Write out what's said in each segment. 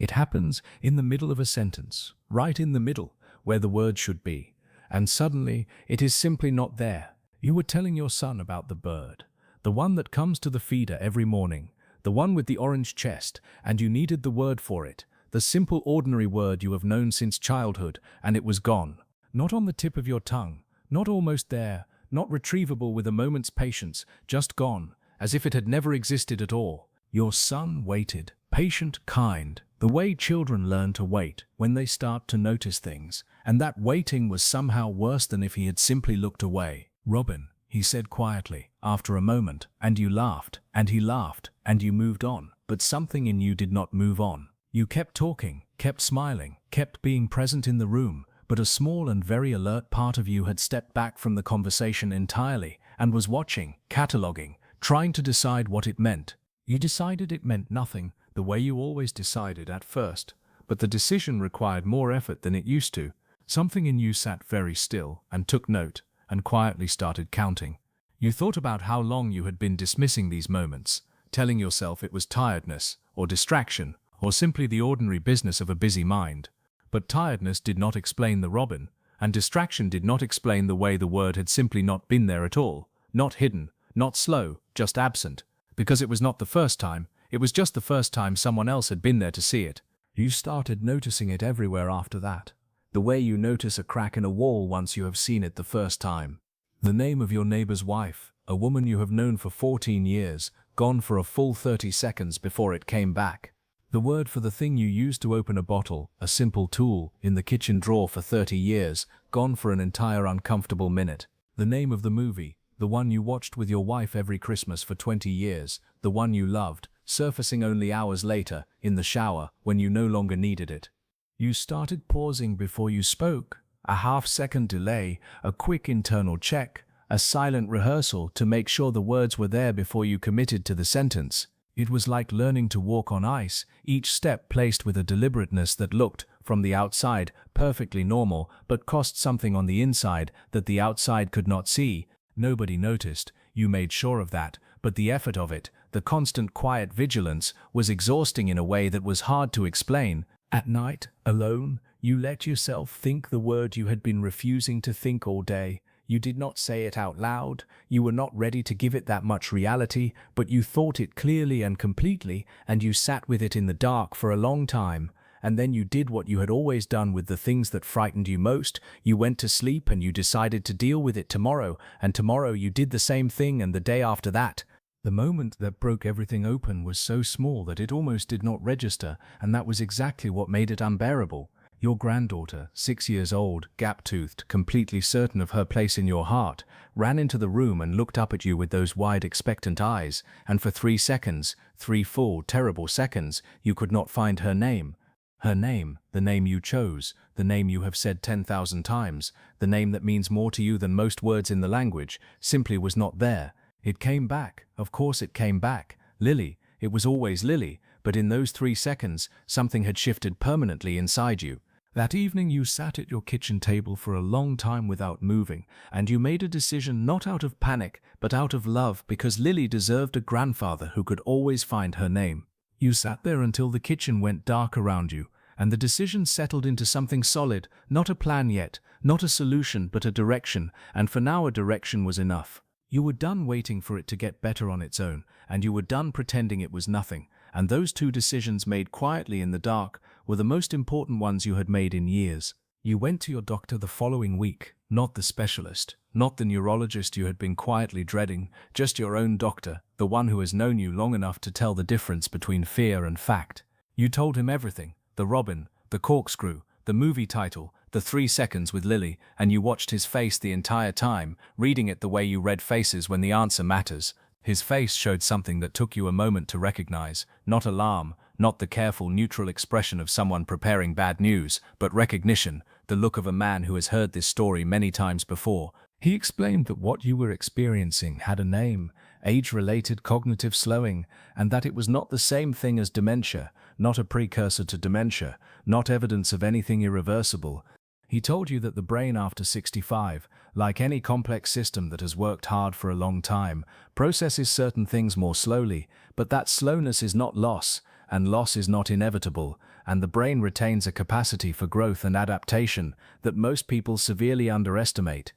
It happens in the middle of a sentence, right in the middle, where the word should be. And suddenly, it is simply not there. You were telling your son about the bird, the one that comes to the feeder every morning, the one with the orange chest, and you needed the word for it, the simple ordinary word you have known since childhood, and it was gone. Not on the tip of your tongue, not almost there, not retrievable with a moment's patience, just gone, as if it had never existed at all. Your son waited, patient, kind, the way children learn to wait when they start to notice things, and that waiting was somehow worse than if he had simply looked away. "Robin," he said quietly, after a moment, and you laughed, and he laughed, and you moved on, but something in you did not move on. You kept talking, kept smiling, kept being present in the room, but a small and very alert part of you had stepped back from the conversation entirely and was watching, cataloguing, trying to decide what it meant. You decided it meant nothing, the way you always decided at first, but the decision required more effort than it used to. Something in you sat very still and took note and quietly started counting. You thought about how long you had been dismissing these moments, telling yourself it was tiredness or distraction or simply the ordinary business of a busy mind. But tiredness did not explain the Robin, and distraction did not explain the way the word had simply not been there at all, not hidden, not slow, just absent. Because it was not the first time, it was just the first time someone else had been there to see it. You started noticing it everywhere after that, the way you notice a crack in a wall once you have seen it the first time. The name of your neighbor's wife, a woman you have known for 14 years, gone for a full 30 seconds before it came back. The word for the thing you used to open a bottle, a simple tool, in the kitchen drawer for 30 years, gone for an entire uncomfortable minute. The name of the movie, the one you watched with your wife every Christmas for 20 years, the one you loved, surfacing only hours later, in the shower, when you no longer needed it. You started pausing before you spoke, a half-second delay, a quick internal check, a silent rehearsal to make sure the words were there before you committed to the sentence. It was like learning to walk on ice, each step placed with a deliberateness that looked, from the outside, perfectly normal, but cost something on the inside that the outside could not see. Nobody noticed, you made sure of that, but the effort of it, the constant quiet vigilance, was exhausting in a way that was hard to explain. At night, alone, you let yourself think the word you had been refusing to think all day. You did not say it out loud, you were not ready to give it that much reality, but you thought it clearly and completely, and you sat with it in the dark for a long time. And then you did what you had always done with the things that frightened you most. You went to sleep and you decided to deal with it tomorrow, and tomorrow you did the same thing, and the day after that. The moment that broke everything open was so small that it almost did not register, and that was exactly what made it unbearable. Your granddaughter, 6 years old, gap-toothed, completely certain of her place in your heart, ran into the room and looked up at you with those wide, expectant eyes, and for 3 seconds, 3 full, terrible seconds, you could not find her name. Her name, the name you chose, the name you have said 10,000 times, the name that means more to you than most words in the language, simply was not there. It came back, of course it came back. Lily, it was always Lily, but in those 3 seconds, something had shifted permanently inside you. That evening you sat at your kitchen table for a long time without moving, and you made a decision not out of panic, but out of love, because Lily deserved a grandfather who could always find her name. You sat there until the kitchen went dark around you, and the decision settled into something solid, not a plan yet, not a solution, but a direction, and for now a direction was enough. You were done waiting for it to get better on its own, and you were done pretending it was nothing, and those 2 decisions made quietly in the dark were the most important ones you had made in years. You went to your doctor the following week, not the specialist, not the neurologist you had been quietly dreading, just your own doctor, the one who has known you long enough to tell the difference between fear and fact. You told him everything, the Robin, the corkscrew, the movie title, the 3 seconds with Lily, and you watched his face the entire time, reading it the way you read faces when the answer matters. His face showed something that took you a moment to recognize, not alarm, not the careful, neutral expression of someone preparing bad news, but recognition, the look of a man who has heard this story many times before. He explained that what you were experiencing had a name, age-related cognitive slowing, and that it was not the same thing as dementia, not a precursor to dementia, not evidence of anything irreversible. He told you that the brain after 65, like any complex system that has worked hard for a long time, processes certain things more slowly, but that slowness is not loss, and loss is not inevitable, and the brain retains a capacity for growth and adaptation that most people severely underestimate.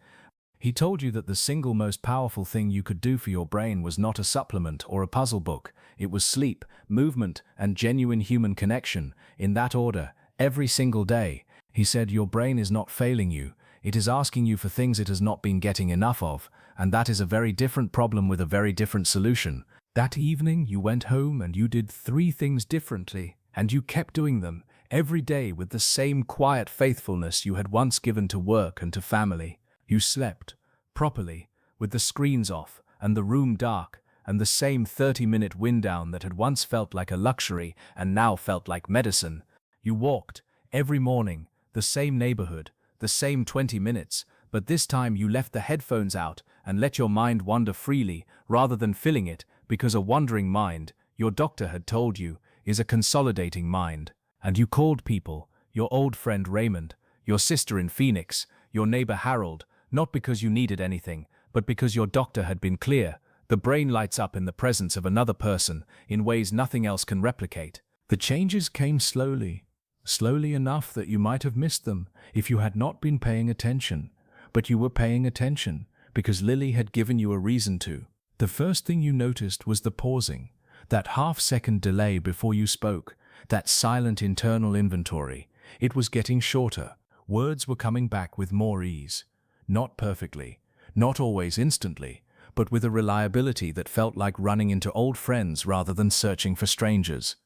He told you that the single most powerful thing you could do for your brain was not a supplement or a puzzle book. It was sleep, movement, and genuine human connection, in that order, every single day. He said your brain is not failing you. It is asking you for things it has not been getting enough of, and that is a very different problem with a very different solution. That evening you went home and you did 3 things differently, and you kept doing them every day with the same quiet faithfulness you had once given to work and to family. You slept properly, with the screens off and the room dark, and the same 30-minute wind down that had once felt like a luxury and now felt like medicine. You walked every morning, the same neighborhood, the same 20 minutes, but this time you left the headphones out and let your mind wander freely rather than filling it, because a wandering mind, your doctor had told you, is a consolidating mind. And you called people, your old friend Raymond, your sister in Phoenix, your neighbor Harold, not because you needed anything, but because your doctor had been clear. The brain lights up in the presence of another person in ways nothing else can replicate. The changes came slowly, slowly enough that you might have missed them if you had not been paying attention. But you were paying attention because Lily had given you a reason to. The first thing you noticed was the pausing, that half-second delay before you spoke, that silent internal inventory. It was getting shorter. Words were coming back with more ease. Not perfectly, not always instantly, but with a reliability that felt like running into old friends rather than searching for strangers.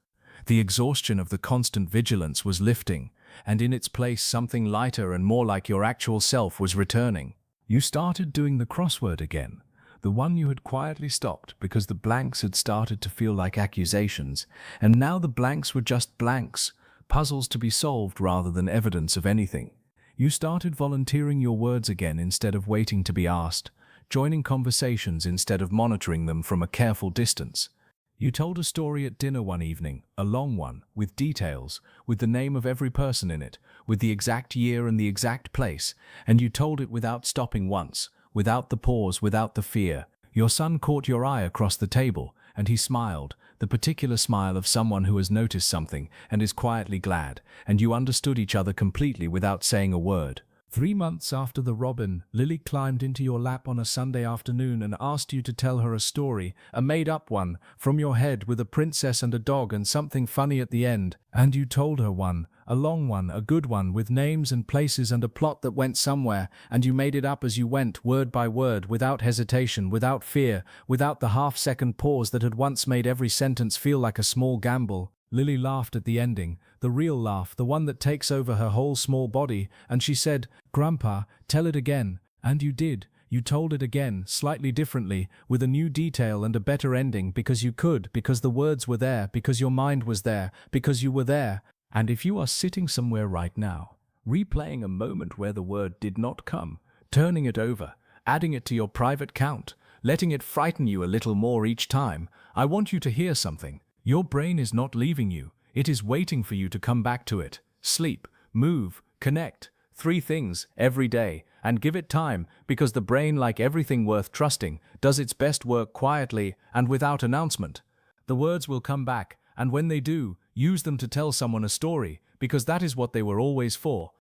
The exhaustion of the constant vigilance was lifting, and in its place something lighter and more like your actual self was returning. You started doing the crossword again, the one you had quietly stopped because the blanks had started to feel like accusations, and now the blanks were just blanks, puzzles to be solved rather than evidence of anything. You started volunteering your words again instead of waiting to be asked, joining conversations instead of monitoring them from a careful distance. You told a story at dinner one evening, a long one, with details, with the name of every person in it, with the exact year and the exact place, and you told it without stopping once, without the pause, without the fear. Your son caught your eye across the table, and he smiled, the particular smile of someone who has noticed something and is quietly glad, and you understood each other completely without saying a word. 3 months after the robin, Lily climbed into your lap on a Sunday afternoon and asked you to tell her a story, a made-up one, from your head with a princess and a dog and something funny at the end. And you told her one, a long one, a good one, with names and places and a plot that went somewhere, and you made it up as you went, word by word, without hesitation, without fear, without the half-second pause that had once made every sentence feel like a small gamble. Lily laughed at the ending, the real laugh, the one that takes over her whole small body, and she said, "Grandpa, tell it again." And you did. You told it again, slightly differently, with a new detail and a better ending, because you could, because the words were there, because your mind was there, because you were there. And if you are sitting somewhere right now, replaying a moment where the word did not come, turning it over, adding it to your private count, letting it frighten you a little more each time, I want you to hear something. Your brain is not leaving you. It is waiting for you to come back to it. Sleep, move, connect. 3 things every day, and give it time, because the brain, like everything worth trusting, does its best work quietly and without announcement. The words will come back, and when they do, use them to tell someone a story, because that is what they were always for.